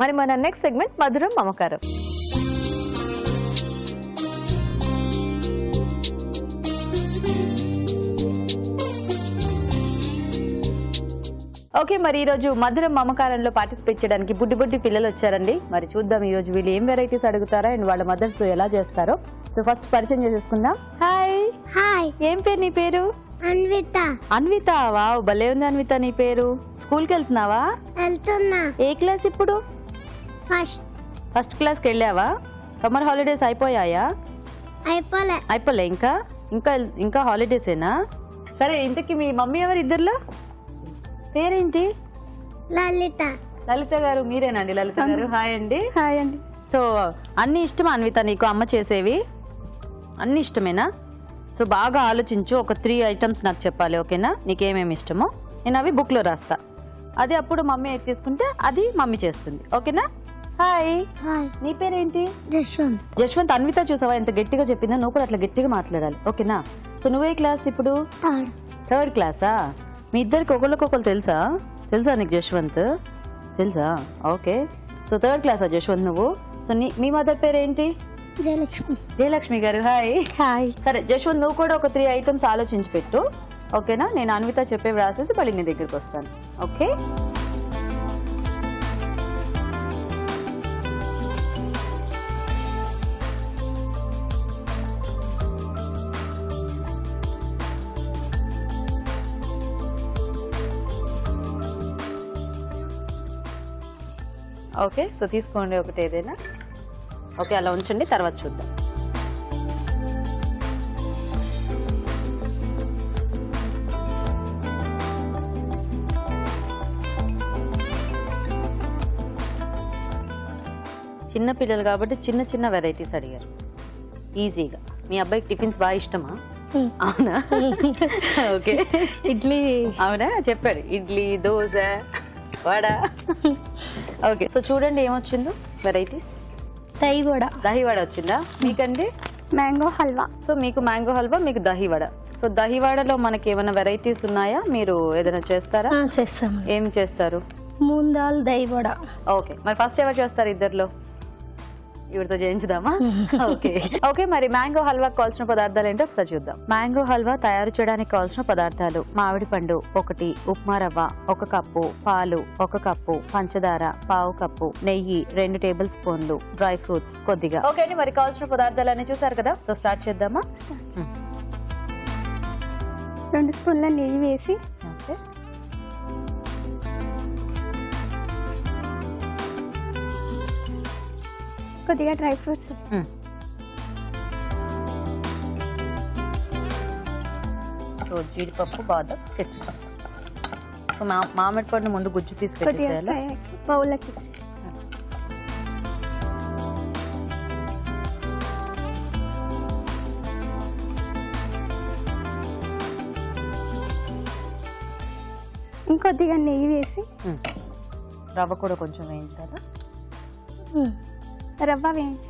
మరి మన next segment మధురం మమకారం. ఓకే, మరి ఈ రోజు మధురం మమకారంలో పార్టిసిపేట్ చేయడానికి బుడ్డి బుడ్డి పిల్లలు వచ్చారండి. మరి చూద్దాం ఈ రోజు వీళ్ళు ఏం వెరైటీస్ అడుగుతారా అండ్ వాళ్ళ మదర్స్ ఎలా చేస్తారో. సో ఫస్ట్ పరిచయం చేసేసుకుందాం. హాయ్. హాయ్. ఏం పేరు నీ పేరు? అన్విత. అన్విత, వావ్ భలే ఉంది అన్విత నీ పేరు. స్కూల్ కి వెళ్తున్నావా? వెళ్తున్నా. ఏ క్లాస్ ఇప్పుడు? ఫస్ట్ క్లాస్ కి వెళ్ళావా? సమ్మర్ హాలిడేస్ అయిపోయాయా? అయిపోలే ఇంకా ఇంకా ఇంకా హాలిడేసేనా? సరే, ఇంతకీ మీ మమ్మీ ఎవరు ఇద్దరులో? పేరేంటి? లలిత. లలిత గారు మీరేనండి? లలిత గారు హాయ్ అండి. హాయ్ అండి. సో అన్ని ఇష్టమా అన్విత నీకు అమ్మ చేసేవి? అన్ని ఇష్టమేనా? సో బాగా ఆలోచించు, ఒక 3 ఐటమ్స్ నాకు చెప్పాలి, ఓకేనా? నీకేమేమి ఇష్టమో నేను అవి బుక్ లో రాస్తా. అది అప్పుడు మమ్మీ తీసుకుంటే అది మమ్మీ చేస్తుంది, ఓకేనా? హాయ్. నీ పేరేంటి? జశ్వంత్. జశ్వంత్. అన్విత చూసావా ఎంత గట్టిగా చెప్పిందా? నువ్వు కూడా అట్లా గట్టిగా మాట్లాడాలి, ఓకేనా? సో నువ్వే క్లాస్ ఇప్పుడు? థర్డ్ క్లాసా? మీ ఇద్దరికి ఒకళ్ళకొకరు తెలుసా నీకు జశ్వంత్? తెలుసా? ఓకే. సో థర్డ్ క్లాసా జశ్వంత్ నువ్వు? సో మీ మదర్ పేరేంటి? జయలక్ష్మి. జయలక్ష్మి గారు హాయ్. హాయ్. సరే జశ్వంత్, నువ్వు కూడా ఒక 3 ఐటమ్స్ ఆలోచించి పెట్టు, ఓకేనా? నేను అన్విత చెప్పేవి రాసేసి మళ్ళీ నీ దగ్గరికి వస్తాను, ఓకే? ఓకే, సో తీసుకోండి ఒకటి ఏదైనా. ఓకే, అలా ఉంచండి, తర్వాత చూద్దాం. చిన్న పిల్లలు కాబట్టి చిన్న చిన్న వెరైటీస్ అడిగారు ఈజీగా. మీ అబ్బాయికి టిఫిన్స్ బాగా ఇష్టమా? అవునా? ఓకే. ఇడ్లీ. అవునా, చెప్పాడు ఇడ్లీ, దోశ, వడ. ఓకే, సో చూడండి ఏమొచ్చిందో వెరైటీస్. దహివడ వచ్చిందా? మీకండి? మ్యాంగో హల్వా. సో మీకు మ్యాంగో హల్వా, మీకు దహివడ. సో దహివడలో మనకి ఏమైనా వెరైటీస్ ఉన్నాయా? మీరు ఏదైనా చేస్తారా? చేస్తాం. ఏం చేస్తారు? మూంగ్ దాల్ దహివడ. ఓకే, మరి ఫస్ట్ ఎవరు చేస్తారు ఇద్దరులో? ఇవిడితో చేయించుదామా? ఓకే. ఓకే, మరి మ్యాంగో హల్వా కావాల్సిన పదార్థాలు ఏంటో ఒకసారి చూద్దాం. మ్యాంగో హల్వా తయారు చేయడానికి కావాల్సిన పదార్థాలు: మామిడి పండు 1, ఉప్మా రవ్వ 1 కప్పు, పాలు 1 కప్పు, పంచదార 1/2 కప్పు, నెయ్యి 2 టేబుల్ స్పూన్లు, డ్రై ఫ్రూట్స్ కొద్దిగా. ఓకే అండి, మరి కావాల్సిన పదార్థాలు అన్ని చూసారు కదా? సో స్టార్ట్ చేద్దామా? 2 స్పూన్ల నెయ్యి వేసి, ఓకే, కొద్దిగా డ్రై ఫ్రూట్స్, సో జీడిపప్పు, బాదం, కిస్మిస్. సో మామిడి పండు ముందు గుజ్జు తీసి పెట్టేసేయాలి బౌల్కి. ఇంకొద్దిగా నెయ్యి వేసి, రవ్వ కూడా కొంచెం వేయించాలా? రవ్వ వేయించి,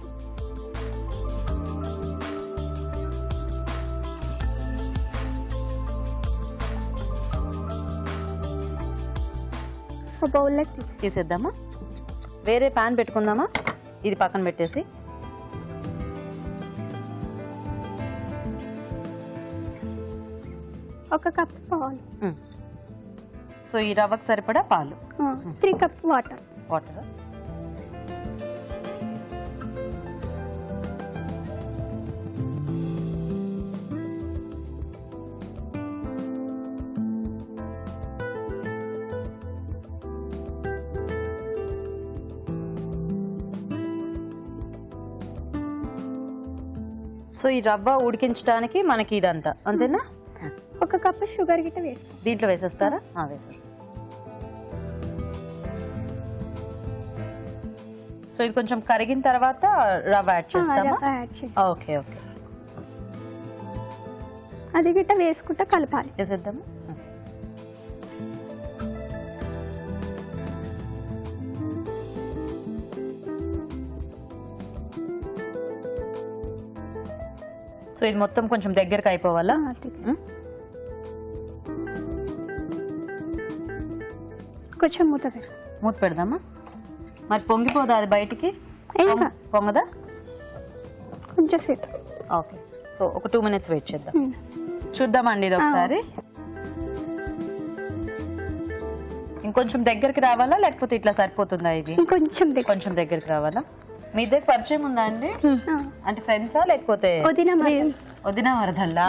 బౌల్లోకి తీసేద్దామా? వేరే ప్యాన్ పెట్టుకుందామా? ఇది పక్కన పెట్టేసి 1 కప్ పాలు. సో ఈ రవ్వకు సరిపడా పాలు, 3 కప్ వాటర్. సో ఈ రవ్వ ఉడికించడానికి మనకి ఇదంతా అంతేనా? 1 కప్ షుగర్ గిట్ట వేసి దీంట్లో వేసేస్తారా? వేసేస్తా. సో ఇది కొంచెం కరిగిన తర్వాత రవ్వ యాడ్ చేస్తామా? ఓకే ఓకే, అది గిట్ట వేసుకుంటా కలపాలి. వేసేద్దామా? సో ఇది మొత్తం కొంచెం దగ్గరకు అయిపోవాలా? కొంచెం మూత పెడదామా? మరి పొంగిపోదా అది బయటికి? ఇంకా పొంగదా? కొంచెం సేపు. ఓకే, సో ఒక 2 minutes వెయిట్ చేద్దాం. చూద్దామండి ఇది ఒకసారి. ఇంకొంచెం దగ్గరికి రావాలా లేకపోతే ఇట్లా సరిపోతుందా? ఇది కొంచెం దగ్గరికి రావాలా? మీ ఇద్దరికి పరిచయం ఉందా అండి? అంటే ఫ్రెండ్సా లేకపోతే వదిన వరదల్లా?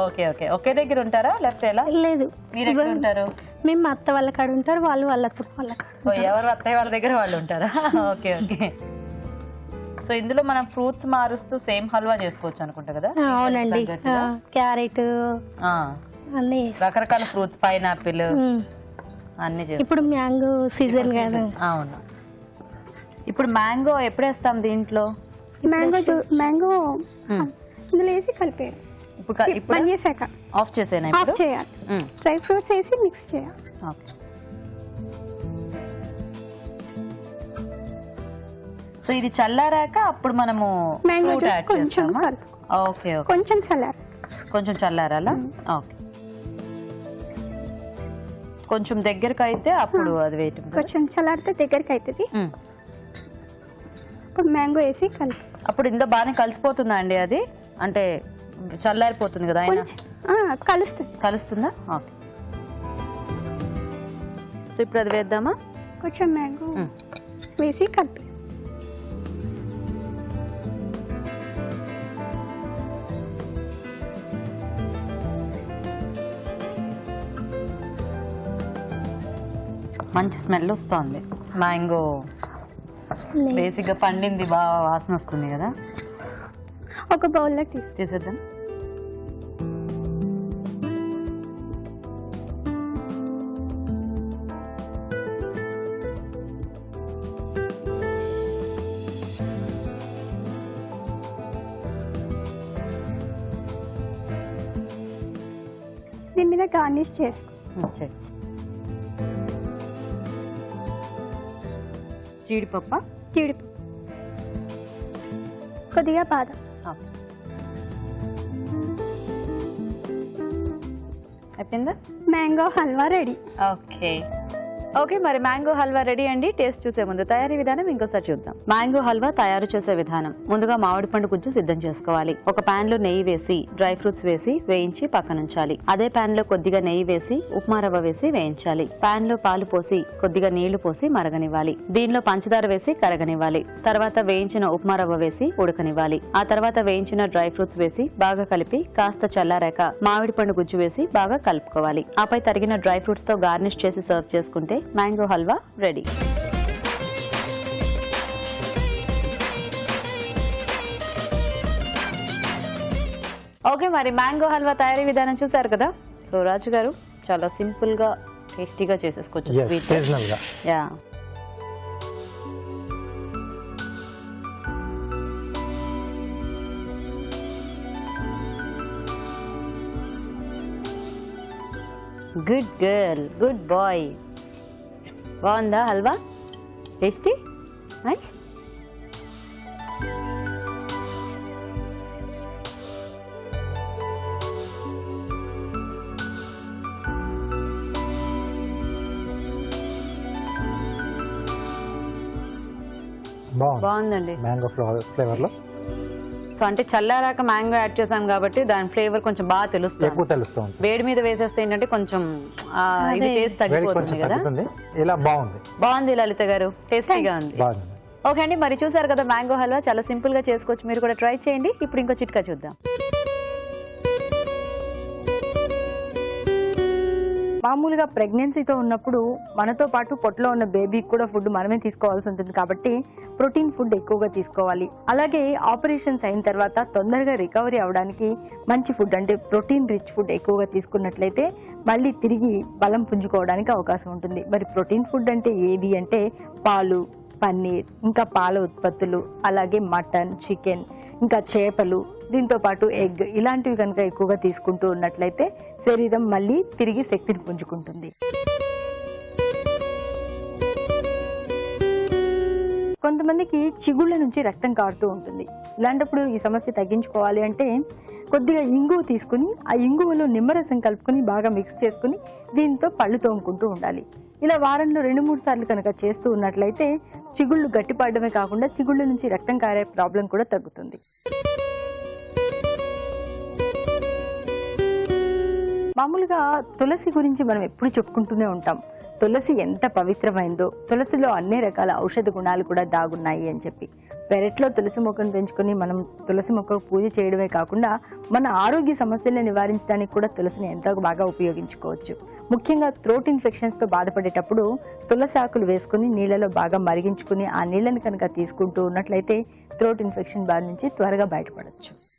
ఓకే ఓకే, ఒకే దగ్గర ఉంటారా లేకపోతే ఎలా? లేదు, మీరు ఎక్కడ ఉంటారు? మేము అత్త వాళ్ళ కాడ ఉంటారు, వాళ్ళు వాళ్ళ అత్త వాళ్ళ కాడ. ఎవరు అత్తయ్య వాళ్ళ దగ్గర వాళ్ళు ఉంటారా? Okay okay. సో ఇందులో మనం ఫ్రూట్స్ మారుస్తూ సేమ్ హల్వా చేసుకోవచ్చు అనుకుంటా కదా? అవునండి, క్యారెట్ అన్ని రకరకాల ఫ్రూట్స్, పైనాపిల్ అన్ని. ఇప్పుడు మ్యాంగో సీజన్ కదా. అవును, ఇప్పుడు మ్యాంగో ఎప్పుడు వేస్తాం దీంట్లో? మ్యాంగో ఇందులో వేసి కలిపేయాలి. ఇప్పుడు చేసాక ఆఫ్ చేసేనా? ఆఫ్ చేయాలి, డ్రై ఫ్రూట్స్ వేసి మిక్స్ చేయాలి. ఓకే, సో ఇది చల్లారాక అప్పుడు మనము మ్యాంగో ఫ్రూట్ యాడ్ చేస్తామా? ఓకే ఓకే, కొంచెం చల్లారాలా? ఓకే, కొంచెం దగ్గరకు అయితే అప్పుడు అది వేయటం. కొంచెం చల్లారితే దగ్గరికి అవుతుంది. ఇప్పుడు మ్యాంగో వేసి కలిపి అప్పుడు ఇందులో బాగానే కలిసిపోతుందా అండి అది? అంటే చల్లారిపోతుంది కదా అయినా? కలుస్తుందా? ఓకే, సో ఇప్పుడు అది వేద్దామా? కొంచెం మ్యాంగో వేసి కలిపి మంచి స్మెల్ వస్తుంది. మ్యాంగో బేసిక్ గా పండింది, బాగా వాసన వస్తుంది కదా. ఒక బౌల్లో తీసేద్దాం. దీని మీద గార్నిష్ చేసుకో. జీడిపప్పు, కొద్దిగా బాదం. అయిపోయిందా? Mango halwa ready. Okay okay, మరి మ్యాంగో హల్వా రెడీ అండి. టేస్ట్ చూసే ముందు తయారీ విధానం ఇంకోసారి చూద్దాం. మ్యాంగో హల్వా తయారు చేసే విధానం: ముందుగా మామిడి పండు గుజ్జు సిద్ధం చేసుకోవాలి. ఒక పాన్ లో నెయ్యి వేసి డ్రై ఫ్రూట్స్ వేసి వేయించి పక్కనుంచాలి. అదే పాన్ లో కొద్దిగా నెయ్యి వేసి ఉప్మా రవ్వ వేసి వేయించాలి. పాన్ లో పాలు పోసి కొద్దిగా నీళ్లు పోసి మరగనివ్వాలి. దీనిలో పంచదార వేసి కరగనివ్వాలి. తర్వాత వేయించిన ఉప్మా రవ్వ వేసి ఉడకనివ్వాలి. ఆ తర్వాత వేయించిన డ్రై ఫ్రూట్స్ వేసి బాగా కలిపి కాస్త చల్లారాక మామిడి పండు గుజ్జు వేసి బాగా కలుపుకోవాలి. ఆపై తరిగిన డ్రై ఫ్రూట్స్ తో గార్నిష్ చేసి సర్వ్ చేసుకుంటే మ్యాంగో హల్వా రెడీ. ఓకే, మరి మ్యాంగో హల్వా తయారీ విధానం చూసారు కదా. సో రాజు గారు చాలా సింపుల్ గా టేస్టీగా చేసేసుకోవచ్చు. Yeah, good girl, good boy. బాగుందా హల్వా? Tasty, nice. బాగుందండి మ్యాంగో ఫ్లేవర్ లో. సో అంటే చల్లారాక మ్యాంగో యాడ్ చేసాం కాబట్టి దాని ఫ్లేవర్ కొంచెం బాగా తెలుస్తుంది. వేడి మీద వేసేస్తే ఏంటంటే కొంచెం ఇది టేస్ట్ తగ్గిపోతుంది కదా. ఇలా బాగుంది లలిత గారు, టేస్టీగా ఉంది. ఓకే అండి, మరి చూసారు కదా మ్యాంగో హల్వా చాలా సింపుల్ గా చేసుకోవచ్చు. మీరు కూడా ట్రై చేయండి. ఇప్పుడు ఇంకో చిట్కా చూద్దాం. మామూలుగా ప్రెగ్నెన్సీతో ఉన్నప్పుడు మనతో పాటు పొట్టలో ఉన్న బేబీకి కూడా ఫుడ్ మనమే తీసుకోవాల్సి ఉంటుంది కాబట్టి ప్రోటీన్ ఫుడ్ ఎక్కువగా తీసుకోవాలి. అలాగే ఆపరేషన్స్ అయిన తర్వాత తొందరగా రికవరీ అవడానికి మంచి ఫుడ్ అంటే ప్రోటీన్ రిచ్ ఫుడ్ ఎక్కువగా తీసుకున్నట్లయితే మళ్ళీ తిరిగి బలం పుంజుకోవడానికి అవకాశం ఉంటుంది. మరి ప్రోటీన్ ఫుడ్ అంటే ఏది అంటే పాలు, పన్నీర్, ఇంకా పాల ఉత్పత్తులు, అలాగే మటన్, చికెన్, ఇంకా చేపలు, దీంతో పాటు ఎగ్, ఇలాంటివి కనుక ఎక్కువగా తీసుకుంటూ ఉన్నట్లయితే శరీరం మళ్ళీ తిరిగి శక్తిని పుంజుకుంటుంది. కొంతమందికి చిగుళ్ళ నుంచి రక్తం కారుతూ ఉంటుంది. ఇలాంటప్పుడు ఈ సమస్య తగ్గించుకోవాలి అంటే కొద్దిగా ఇంగువ తీసుకుని ఆ ఇంగువలో నిమ్మరసం కలుపుకొని బాగా మిక్స్ చేసుకుని దీంతో పళ్ళు తోముకుంటూ ఉండాలి. ఇలా వారంలో 2-3 సార్లు కనుక చేస్తూ ఉన్నట్లయితే చిగుళ్ళు గట్టిపడడమే కాకుండా చిగుళ్ళ నుంచి రక్తం కారే ప్రాబ్లం కూడా తగ్గుతుంది. మామూలుగా తులసి గురించి మనం ఎప్పుడు చెప్పుకుంటూనే ఉంటాం. తులసి ఎంత పవిత్రమైందో, తులసిలో అన్ని రకాల ఔషధ గుణాలు కూడా దాగున్నాయి అని చెప్పి. పెరట్లో తులసి మొక్కను పెంచుకొని మనం తులసి మొక్కకు పూజ చేయడమే కాకుండా మన ఆరోగ్య సమస్యలను నివారించడానికి కూడా తులసిని ఎంతో బాగా ఉపయోగించుకోవచ్చు. ముఖ్యంగా థ్రోట్ ఇన్ఫెక్షన్స్తో బాధపడేటప్పుడు తులసి ఆకులు వేసుకుని నీళ్ళలో బాగా మరిగించుకుని ఆ నీళ్ళని కనుక తీసుకుంటూ ఉన్నట్లయితే థ్రోట్ ఇన్ఫెక్షన్ బారి నుంచి త్వరగా బయటపడవచ్చు.